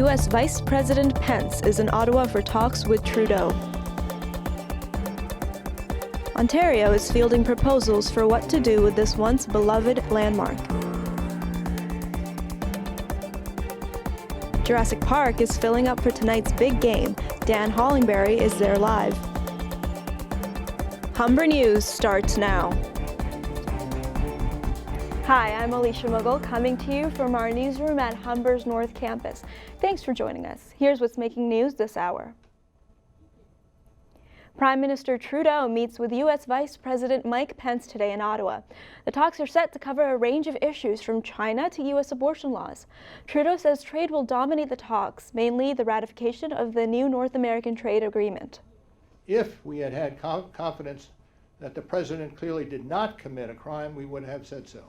U.S. Vice President Pence is in Ottawa for talks with Trudeau. Ontario is fielding proposals for what to do with this once beloved landmark. Jurassic Park is filling up for tonight's big game. Dan Hollingberry is there live. Humber News starts now. Hi, I'm Alicia Mughal, coming to you from our newsroom at Humber's North Campus. Thanks for joining us. Here's what's making news this hour. Prime Minister Trudeau meets with U.S. Vice President Mike Pence today in Ottawa. The talks are set to cover a range of issues from China to U.S. abortion laws. Trudeau says trade will dominate the talks, mainly the ratification of the new North American trade agreement. If we had had confidence that the president clearly did not commit a crime, we would have said so.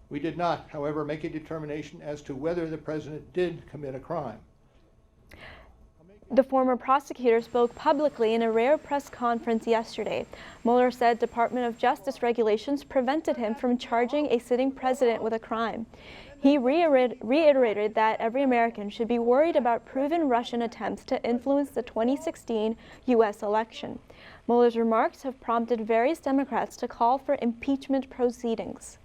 We did not, however, make a determination as to whether the president did commit a crime. The former prosecutor spoke publicly in a rare press conference yesterday. Mueller said Department of Justice regulations prevented him from charging a sitting president with a crime. He reiterated that every American should be worried about proven Russian attempts to influence the 2016 U.S. election. Mueller's remarks have prompted various Democrats to call for impeachment proceedings.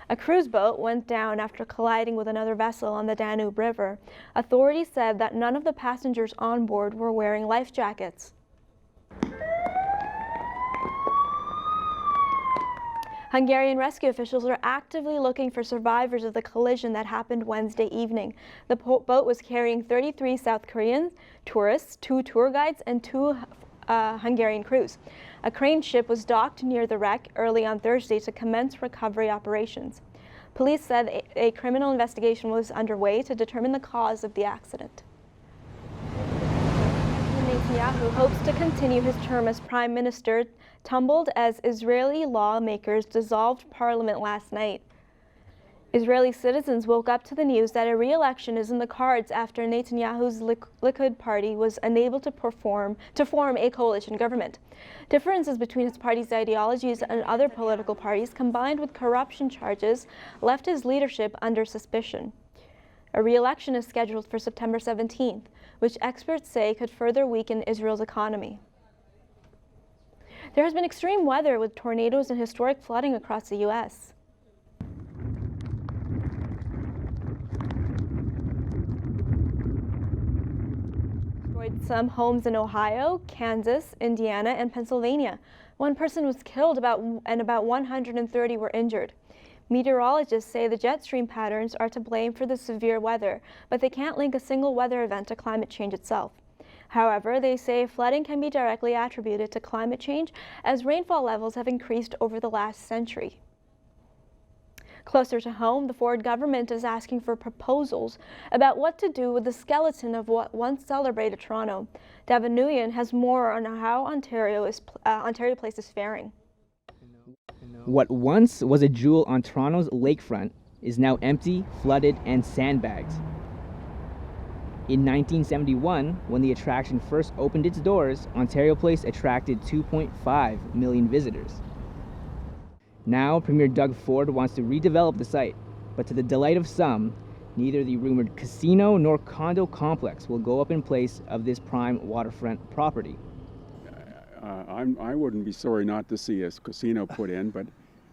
A cruise boat went down after colliding with another vessel on the Danube River. Authorities said that none of the passengers on board were wearing life jackets. Hungarian rescue officials are actively looking for survivors of the collision that happened Wednesday evening. The boat was carrying 33 South Korean tourists, 2 tour guides, and 2 Hungarian crews. A crane ship was docked near the wreck early on Thursday to commence recovery operations. Police said a criminal investigation was underway to determine the cause of the accident. Netanyahu hopes to continue his term as prime minister, tumbled as Israeli lawmakers dissolved parliament last night. Israeli citizens woke up to the news that a re-election is in the cards after Netanyahu's Likud party was unable to form a coalition government. Differences between his party's ideologies and other political parties, combined with corruption charges, left his leadership under suspicion. A re-election is scheduled for September 17th, which experts say could further weaken Israel's economy. There has been extreme weather with tornadoes and historic flooding across the U.S. Some homes in Ohio, Kansas, Indiana, and Pennsylvania. 1 person was killed and about 130 were injured. Meteorologists say the jet stream patterns are to blame for the severe weather, but they can't link a single weather event to climate change itself. However, they say flooding can be directly attributed to climate change as rainfall levels have increased over the last century. Closer to home, the Ford government is asking for proposals about what to do with the skeleton of what once celebrated Toronto. Devin Nguyen has more on how Ontario Place is faring. What once was a jewel on Toronto's lakefront is now empty, flooded, and sandbagged. In 1971, when the attraction first opened its doors, Ontario Place attracted 2.5 million visitors. Now, Premier Doug Ford wants to redevelop the site, but to the delight of some, neither the rumored casino nor condo complex will go up in place of this prime waterfront property. I wouldn't be sorry not to see a casino put in, but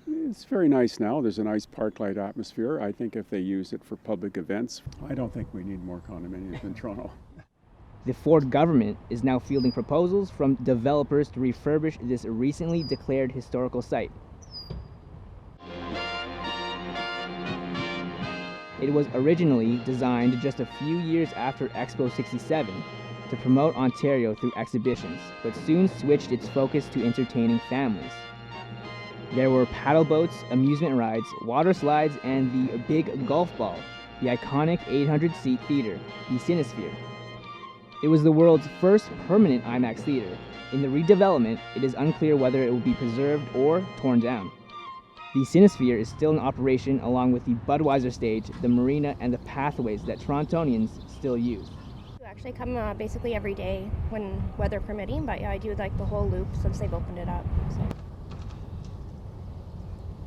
it's very nice now. There's a nice park-like atmosphere. I think if they use it for public events, I don't think we need more condominiums in Toronto. The Ford government is now fielding proposals from developers to refurbish this recently declared historical site. It was originally designed just a few years after Expo 67 to promote Ontario through exhibitions, but soon switched its focus to entertaining families. There were paddle boats, amusement rides, water slides, and the big golf ball, the iconic 800-seat theater, the Cinesphere. It was the world's first permanent IMAX theater. In the redevelopment, it is unclear whether it will be preserved or torn down. The Cinesphere is still in operation along with the Budweiser stage, the marina, and the pathways that Torontonians still use. I actually come basically every day when weather permitting, but yeah, I do like the whole loop since they've opened it up. So.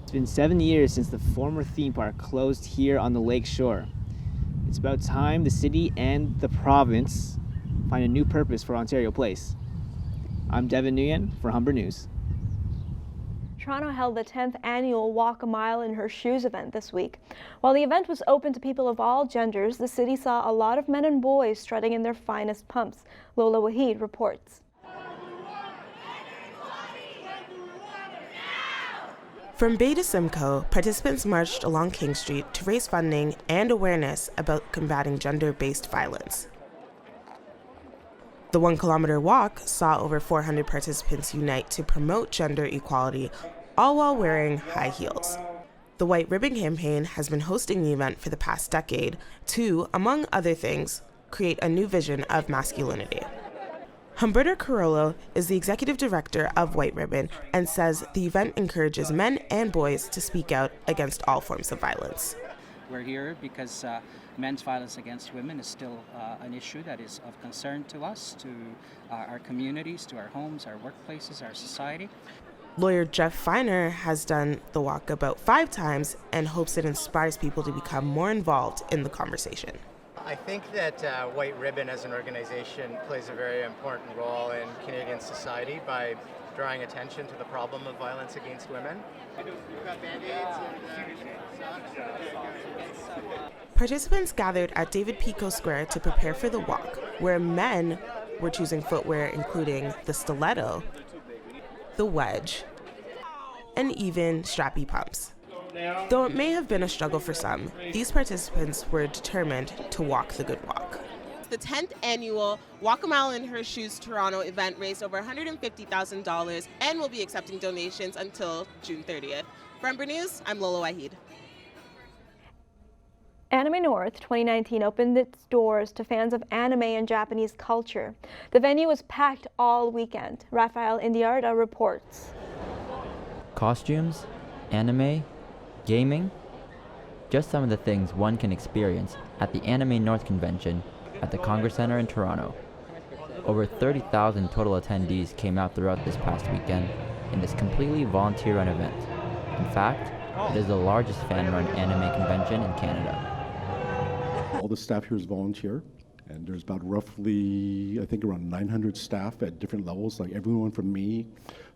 It's been 7 years since the former theme park closed here on the lake shore. It's about time the city and the province find a new purpose for Ontario Place. I'm Devin Nguyen for Humber News. Toronto held the 10th annual Walk a Mile in Her Shoes event this week. While the event was open to people of all genders, the city saw a lot of men and boys strutting in their finest pumps. Lola Wahid reports. From Bay to Simcoe, participants marched along King Street to raise funding and awareness about combating gender-based violence. The 1 kilometer walk saw over 400 participants unite to promote gender equality, all while wearing high heels. The White Ribbon Campaign has been hosting the event for the past decade to, among other things, create a new vision of masculinity. Humberto Carollo is the executive director of White Ribbon and says the event encourages men and boys to speak out against all forms of violence. We're here because men's violence against women is still an issue that is of concern to us, to our communities, to our homes, our workplaces, our society. Lawyer Jeff Feiner has done the walk about 5 times and hopes it inspires people to become more involved in the conversation. I think that White Ribbon as an organization plays a very important role in Canadian society by drawing attention to the problem of violence against women. Participants gathered at David Pico Square to prepare for the walk, where men were choosing footwear including the stiletto, the wedge, and even strappy pumps. Though it may have been a struggle for some, these participants were determined to walk the good walk. The 10th annual Walk a Mile in Her Shoes Toronto event raised over $150,000 and will be accepting donations until June 30th. For Humber News, I'm Lola Wahid. Anime North 2019 opened its doors to fans of anime and Japanese culture. The venue was packed all weekend. Rafael Indiarta reports. Costumes, anime, gaming, just some of the things one can experience at the Anime North convention at the Congress Centre in Toronto. Over 30,000 total attendees came out throughout this past weekend in this completely volunteer-run event. In fact, it is the largest fan-run anime convention in Canada. All the staff here is volunteer, and there's about roughly, I think, around 900 staff at different levels, like everyone from me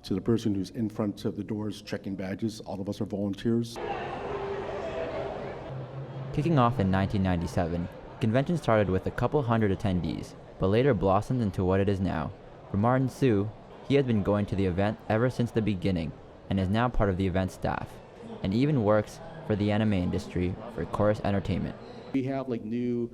to the person who's in front of the doors checking badges. All of us are volunteers. Kicking off in 1997, the convention started with a couple hundred attendees, but later blossomed into what it is now. For Martin Sue, he has been going to the event ever since the beginning and is now part of the event staff, and even works for the anime industry for Chorus Entertainment. We have like new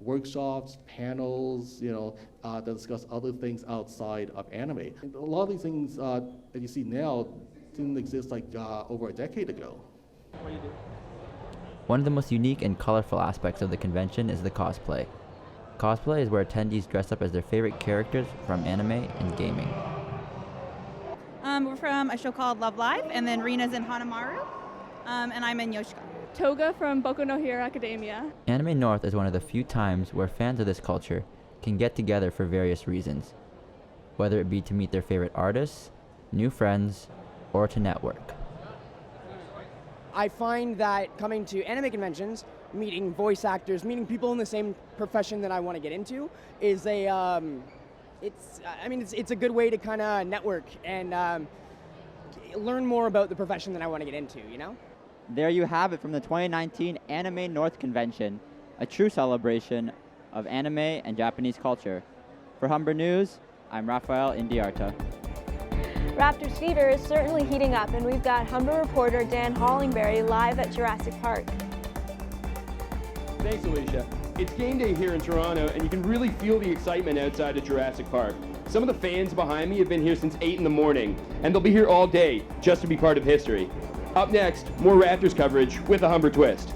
workshops, panels, that discuss other things outside of anime. And a lot of these things that you see now didn't exist like over a decade ago. One of the most unique and colorful aspects of the convention is the cosplay. Cosplay is where attendees dress up as their favorite characters from anime and gaming. We're from a show called Love Live, and then Rina's in Hanamaru, and I'm in Yoshika. Toga from Boku no Hero Academia. Anime North is one of the few times where fans of this culture can get together for various reasons, whether it be to meet their favorite artists, new friends, or to network. I find that coming to anime conventions, meeting voice actors, meeting people in the same profession that I want to get into is it's a good way to kind of network and learn more about the profession that I want to get into, There you have it from the 2019 Anime North Convention, a true celebration of anime and Japanese culture. For Humber News, I'm Rafael Indiarta. Raptors fever is certainly heating up, and we've got Humber reporter Dan Hollingberry live at Jurassic Park. Thanks, Alicia. It's game day here in Toronto, and you can really feel the excitement outside of Jurassic Park. Some of the fans behind me have been here since 8 in the morning, and they'll be here all day just to be part of history. Up next, more Raptors coverage with a Humber twist.